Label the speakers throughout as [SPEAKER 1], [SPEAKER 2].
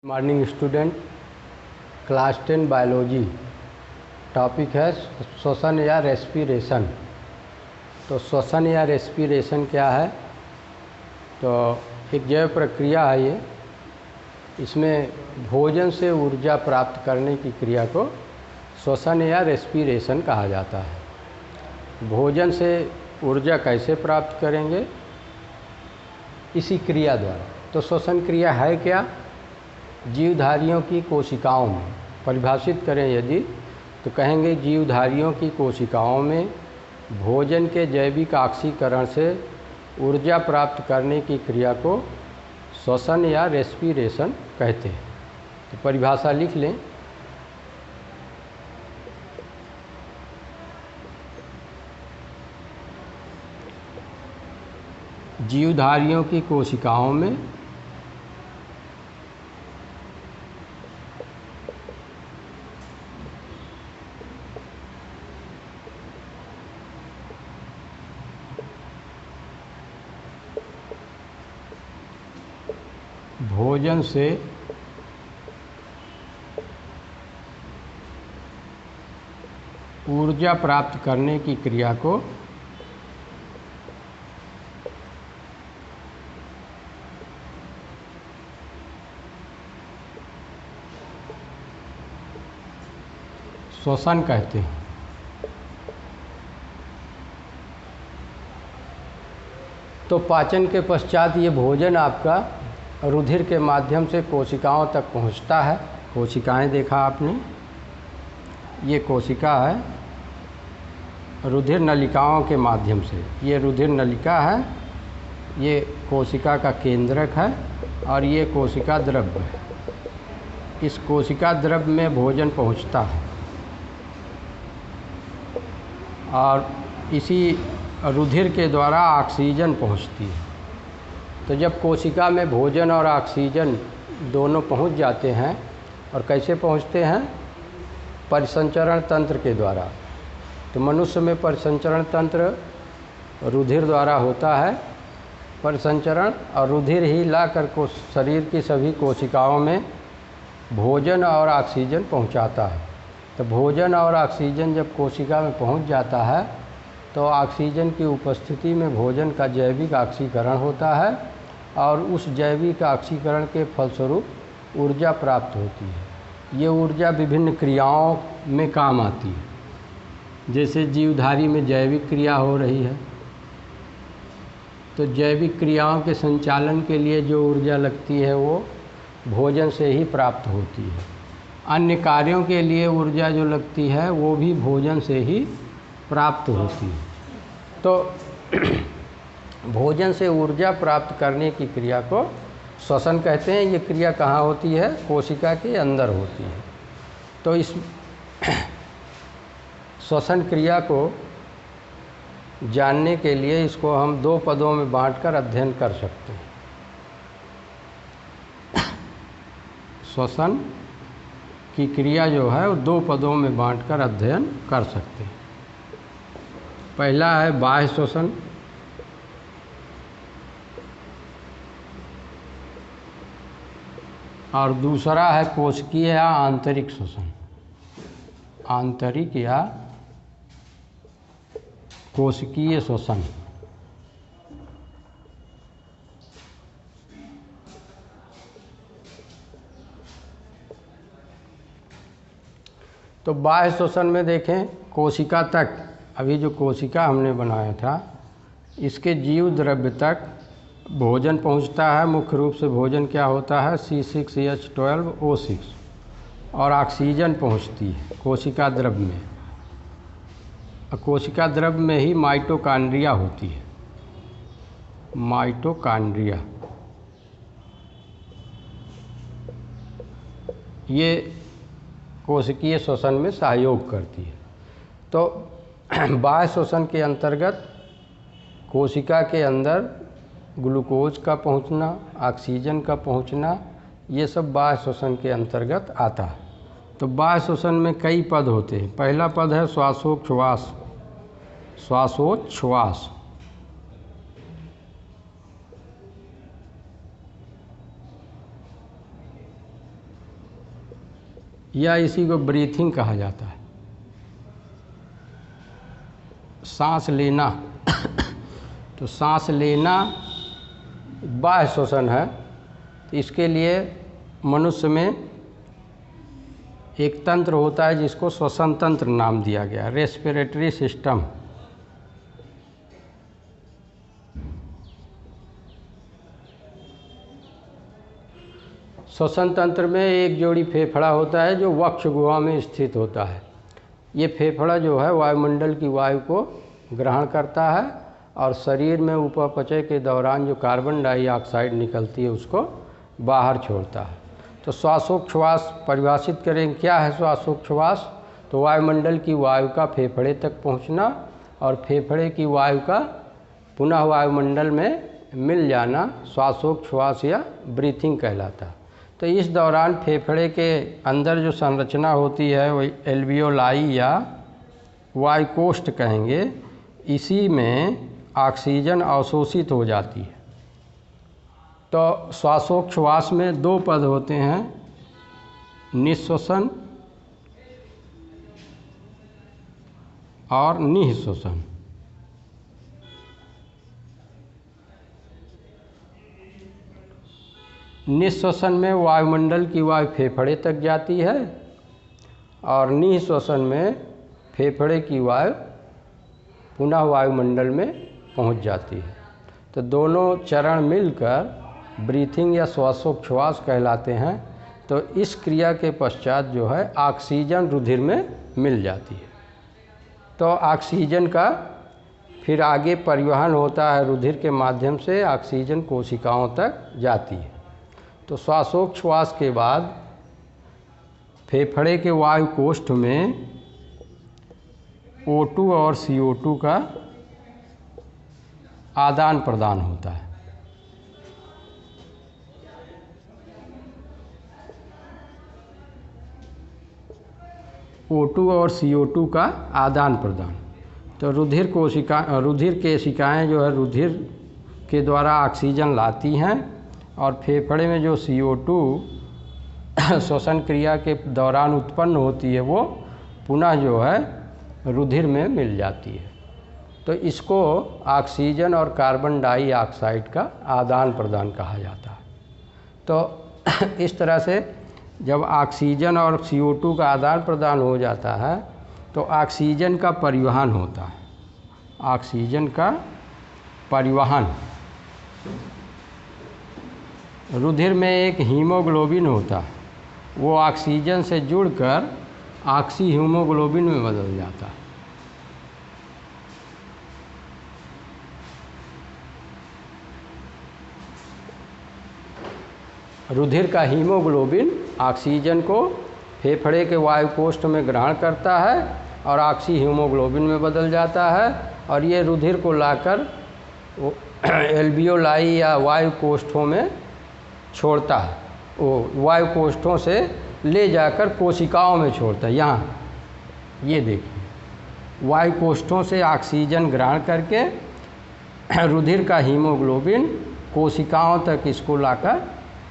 [SPEAKER 1] Morning student, class 10 biology. Topic है श्वसन या रेस्पिरेशन। तो श्वसन या रेस्पिरेशन क्या है? तो एक जैव प्रक्रिया है ये। इसमें भोजन से ऊर्जा प्राप्त करने की क्रिया को श्वसन या रेस्पिरेशन कहा जाता है। भोजन से ऊर्जा कैसे प्राप्त करेंगे? इसी क्रिया द्वारा। तो श्वसन क्रिया है क्या? जीवधारियों की कोशिकाओं में परिभाषित करें यदि, तो कहेंगे जीवधारियों की कोशिकाओं में भोजन के जैविक ऑक्सीकरण से ऊर्जा प्राप्त करने की क्रिया को श्वसन या रेस्पिरेशन कहते हैं। तो परिभाषा लिख लें। जीवधारियों की कोशिकाओं में भोजन से ऊर्जा प्राप्त करने की क्रिया को श्वसन कहते हैं। तो पाचन के पश्चात ये भोजन आपका रुधिर के माध्यम से कोशिकाओं तक पहुंचता है। कोशिकाएं देखा आपने, ये कोशिका है। रुधिर नलिकाओं के माध्यम से, ये रुधिर नलिका है, ये कोशिका का केंद्रक है और ये कोशिका द्रव्य है। इस कोशिका द्रव्य में भोजन पहुंचता है और इसी रुधिर के द्वारा ऑक्सीजन पहुंचती है। तो जब कोशिका में भोजन और ऑक्सीजन दोनों पहुंच जाते हैं, और कैसे पहुंचते हैं? परिसंचरण तंत्र के द्वारा। तो मनुष्य में परिसंचरण तंत्र रुधिर द्वारा होता है परिसंचरण, और रुधिर ही लाकर को शरीर की सभी कोशिकाओं में भोजन और ऑक्सीजन पहुंचाता है। तो भोजन और ऑक्सीजन जब कोशिका में पहुंच जाता है तो ऑक्सीजन की उपस्थिति में भोजन का जैविक ऑक्सीकरण होता है और उस जैविक ऑक्सीकरण के फलस्वरूप ऊर्जा प्राप्त होती है। ये ऊर्जा विभिन्न क्रियाओं में काम आती है। जैसे जीवधारी में जैविक क्रिया हो रही है, तो जैविक क्रियाओं के संचालन के लिए जो ऊर्जा लगती है वो भोजन से ही प्राप्त होती है। अन्य कार्यों के लिए ऊर्जा जो लगती है वो भी भोजन से ही प्राप्त होती है। तो भोजन से ऊर्जा प्राप्त करने की क्रिया को श्वसन कहते हैं। ये क्रिया कहाँ होती है? कोशिका के अंदर होती है। तो इस श्वसन क्रिया को जानने के लिए इसको हम दो पदों में बांटकर अध्ययन कर सकते हैं। श्वसन की क्रिया जो है वो दो पदों में बांटकर अध्ययन कर सकते हैं। पहला है बाह्य श्वसन, और दूसरा है कोशिकीय या आंतरिक श्वसन। आंतरिक या कोशिकीय श्वसन। तो बाह्य श्वसन में देखें, कोशिका तक, अभी जो कोशिका हमने बनाया था इसके जीव द्रव्य तक भोजन पहुंचता है। मुख्य रूप से भोजन क्या होता है? C6H12O6, और ऑक्सीजन पहुंचती है कोशिका द्रव्य में। कोशिका द्रव्य में ही माइटोकॉन्ड्रिया होती है। माइटोकॉन्ड्रिया ये कोशिकीय श्वसन में सहयोग करती है। तो बाह्य श्वसन के अंतर्गत कोशिका के अंदर ग्लूकोज का पहुंचना, ऑक्सीजन का पहुंचना, ये सब बाह्य श्वसन के अंतर्गत आता है। तो बाह्य श्वसन में कई पद होते हैं। पहला पद है श्वासोच्छ्वास। श्वासोच्छ्वास या इसी को ब्रीथिंग कहा जाता है। सांस लेना तो सांस लेना बाह्य श्वसन है। तो इसके लिए मनुष्य में एक तंत्र होता है जिसको श्वसन तंत्र नाम दिया गया, रेस्पिरेटरी सिस्टम। श्वसन तंत्र में एक जोड़ी फेफड़ा होता है जो वक्ष गुहा में स्थित होता है। ये फेफड़ा जो है वायुमंडल की वायु को ग्रहण करता है और शरीर में उपापचय के दौरान जो कार्बन डाइऑक्साइड निकलती है उसको बाहर छोड़ता है। तो श्वासोच्छ्वास परिभाषित करें, क्या है श्वासोच्छ्वास? तो वायुमंडल की वायु का फेफड़े तक पहुंचना और फेफड़े की वायु का पुनः वायुमंडल में मिल जाना श्वासोच्छ्वास या ब्रीथिंग कहलाता है। तो इस दौरान फेफड़े के अंदर जो संरचना होती है वही एल्वियोलाई या वायुकोष्ठ कहेंगे, इसी में ऑक्सीजन अवशोषित हो जाती है। तो श्वासोच्छ्वास में दो पद होते हैं, निःश्वसन और निःश्वसन। निःश्वसन में वायुमंडल की वायु फेफड़े तक जाती है और निःश्वसन में फेफड़े की वायु पुनः वायुमंडल में पहुंच जाती है। तो दोनों चरण मिलकर ब्रीथिंग या श्वासोच्छ्वास कहलाते हैं। तो इस क्रिया के पश्चात जो है ऑक्सीजन रुधिर में मिल जाती है। तो ऑक्सीजन का फिर आगे परिवहन होता है, रुधिर के माध्यम से ऑक्सीजन कोशिकाओं तक जाती है। तो श्वासोच्छ्वास के बाद फेफड़े के वायुकोष्ठ में O2 और CO2 का आदान प्रदान होता है। O2 और CO2 का आदान प्रदान। तो रुधिर केशिकाएँ जो है रुधिर के द्वारा ऑक्सीजन लाती हैं और फेफड़े में जो CO2 श्वसन क्रिया के दौरान उत्पन्न होती है वो पुनः जो है रुधिर में मिल जाती है। तो इसको ऑक्सीजन और कार्बन डाइऑक्साइड का आदान प्रदान कहा जाता है। तो इस तरह से जब ऑक्सीजन और CO2 का आदान प्रदान हो जाता है तो ऑक्सीजन का परिवहन होता है। ऑक्सीजन का परिवहन, रुधिर में एक हीमोग्लोबिन होता है, वो ऑक्सीजन से जुड़कर ऑक्सी हीमोग्लोबिन में बदल जाता है। रुधिर का हीमोग्लोबिन ऑक्सीजन को फेफड़े के वायुकोष्ठ में ग्रहण करता है और ऑक्सी हीमोग्लोबिन में बदल जाता है और ये रुधिर को लाकर एल्वियोलाई या वायुकोष्ठों में छोड़ता है। वो वायुकोष्ठों से ले जाकर कोशिकाओं में छोड़ता है। यहाँ ये देखिए, वायुकोष्ठों से ऑक्सीजन ग्रहण करके रुधिर का हीमोग्लोबिन कोशिकाओं तक इसको लाकर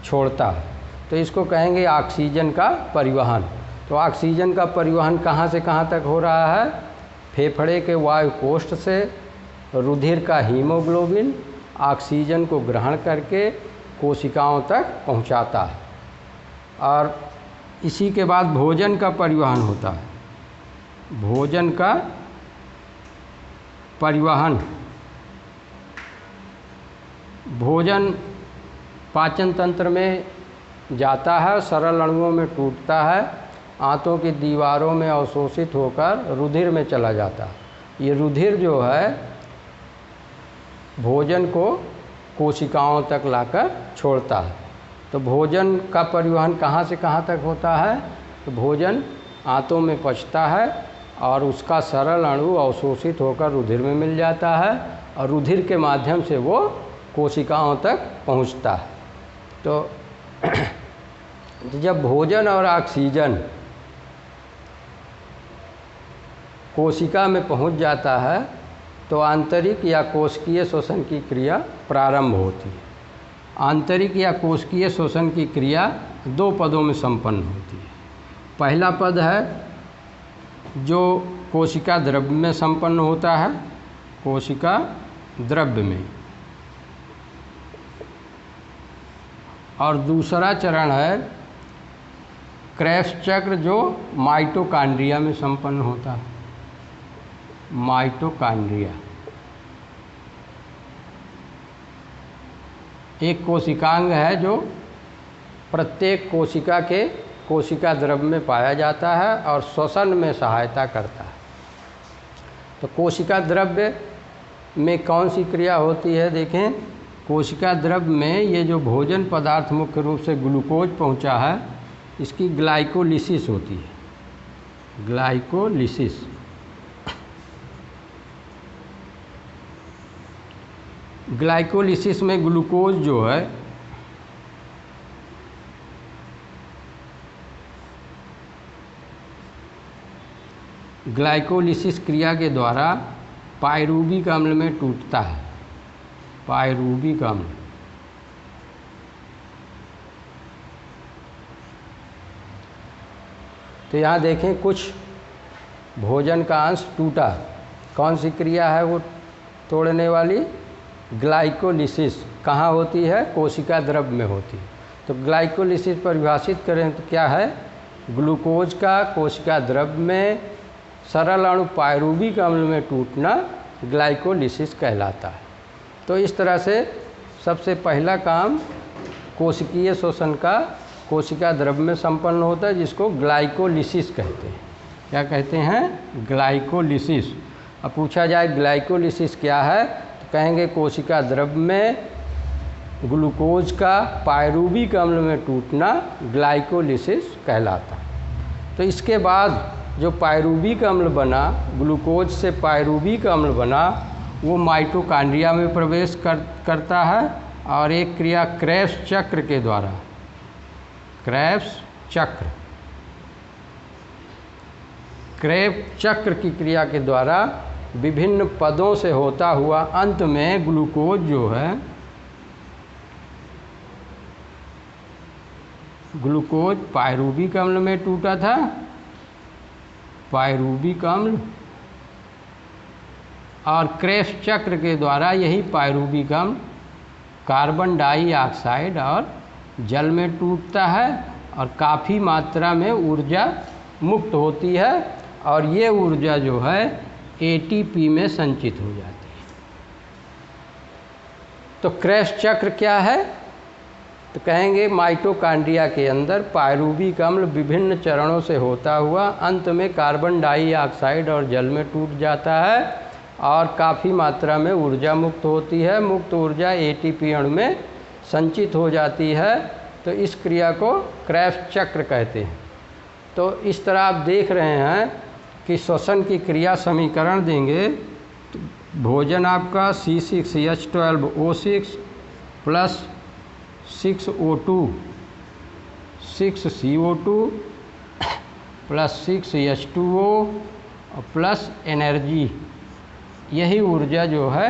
[SPEAKER 1] छोड़ता है। तो इसको कहेंगे ऑक्सीजन का परिवहन। तो ऑक्सीजन का परिवहन कहाँ से कहाँ तक हो रहा है? फेफड़े के वायुकोष्ठ से रुधिर का हीमोग्लोबिन ऑक्सीजन को ग्रहण करके कोशिकाओं तक पहुंचाता है। और इसी के बाद भोजन का परिवहन होता है। भोजन का परिवहन, भोजन पाचन तंत्र में जाता है, सरल अणुओं में टूटता है, आंतों की दीवारों में अवशोषित होकर रुधिर में चला जाता है। ये रुधिर जो है भोजन को कोशिकाओं तक लाकर छोड़ता है। तो भोजन का परिवहन कहाँ से कहाँ तक होता है? तो भोजन आंतों में पचता है और उसका सरल अणु अवशोषित होकर रुधिर में मिल जाता है और रुधिर के माध्यम से वो कोशिकाओं तक पहुँचता है। तो जब भोजन और ऑक्सीजन कोशिका में पहुँच जाता है तो आंतरिक या कोशिकीय श्वसन की क्रिया प्रारंभ होती है। आंतरिक या कोशिकीय श्वसन की क्रिया दो पदों में संपन्न होती है। पहला पद है जो कोशिका द्रव्य में संपन्न होता है, कोशिका द्रव्य में, और दूसरा चरण है क्रेब्स चक्र जो माइटोकॉन्ड्रिया में संपन्न होता है, माइटोकॉन्ड्रिया। एक कोशिकांग है जो प्रत्येक कोशिका के कोशिका द्रव्य में पाया जाता है और श्वसन में सहायता करता है। तो कोशिका द्रव्य में कौन सी क्रिया होती है? देखें, कोशिका द्रव्य में ये जो भोजन पदार्थ मुख्य रूप से ग्लूकोज पहुंचा है, इसकी ग्लाइकोलिसिस होती है, ग्लाइकोलिसिस। ग्लाइकोलिसिस में ग्लूकोज जो है ग्लाइकोलिसिस क्रिया के द्वारा पायरूबिक अम्ल में टूटता है, पायरूबिक अम्ल। तो यहाँ देखें कुछ भोजन का अंश टूटा, कौन सी क्रिया है वो तोड़ने वाली? ग्लाइकोलिसिस। कहाँ होती है? कोशिका द्रव्य में होती है। तो ग्लाइकोलिसिस परिभाषित करें तो क्या है? ग्लूकोज का कोशिका द्रव्य में सरल अणु पायरूबिक अम्ल में टूटना ग्लाइकोलिसिस कहलाता है। तो इस तरह से सबसे पहला काम कोशिकीय शोषण का कोशिका द्रव्य में संपन्न होता है, जिसको ग्लाइकोलिसिस कहते हैं। क्या कहते हैं? ग्लाइकोलिसिस। अब पूछा जाए ग्लाइकोलिसिस क्या है, तो कहेंगे कोशिका द्रव्य में ग्लूकोज का पायरूबिक अम्ल में टूटना ग्लाइकोलिसिस कहलाता है। तो इसके बाद जो पायरूबिक अम्ल बना, ग्लूकोज से पायरूबिक अम्ल बना, वो माइटोकॉन्ड्रिया में प्रवेश करता है और एक क्रिया क्रेब्स चक्र के द्वारा, क्रेब्स चक्र, क्रेब्स चक्र की क्रिया के द्वारा विभिन्न पदों से होता हुआ अंत में ग्लूकोज जो है, ग्लूकोज पायरूबिक अम्ल में टूटा था, पायरूबिक अम्ल, और क्रेब्स चक्र के द्वारा यही पायरूबिक अम्ल कार्बन डाइऑक्साइड और जल में टूटता है और काफ़ी मात्रा में ऊर्जा मुक्त होती है और ये ऊर्जा जो है एटीपी में संचित हो जाती है। तो क्रेब्स चक्र क्या है? तो कहेंगे माइटोकॉन्ड्रिया के अंदर पायरूबिक अम्ल विभिन्न चरणों से होता हुआ अंत में कार्बन डाइऑक्साइड और जल में टूट जाता है और काफ़ी मात्रा में ऊर्जा मुक्त होती है। मुक्त ऊर्जा एटीपी अणु में संचित हो जाती है। तो इस क्रिया को क्रेब्स चक्र कहते हैं। तो इस तरह आप देख रहे हैं कि श्वसन की क्रिया समीकरण देंगे तो भोजन आपका C6H12O6 plus 6O2 6CO2 plus 6H2O और प्लस एनर्जी, यही ऊर्जा जो है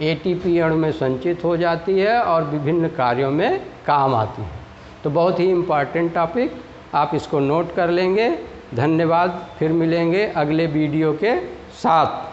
[SPEAKER 1] एटीपी अणु में संचित हो जाती है और विभिन्न कार्यों में काम आती है। तो बहुत ही इम्पॉर्टेंट टॉपिक, आप इसको नोट कर लेंगे। धन्यवाद। फिर मिलेंगे अगले वीडियो के साथ।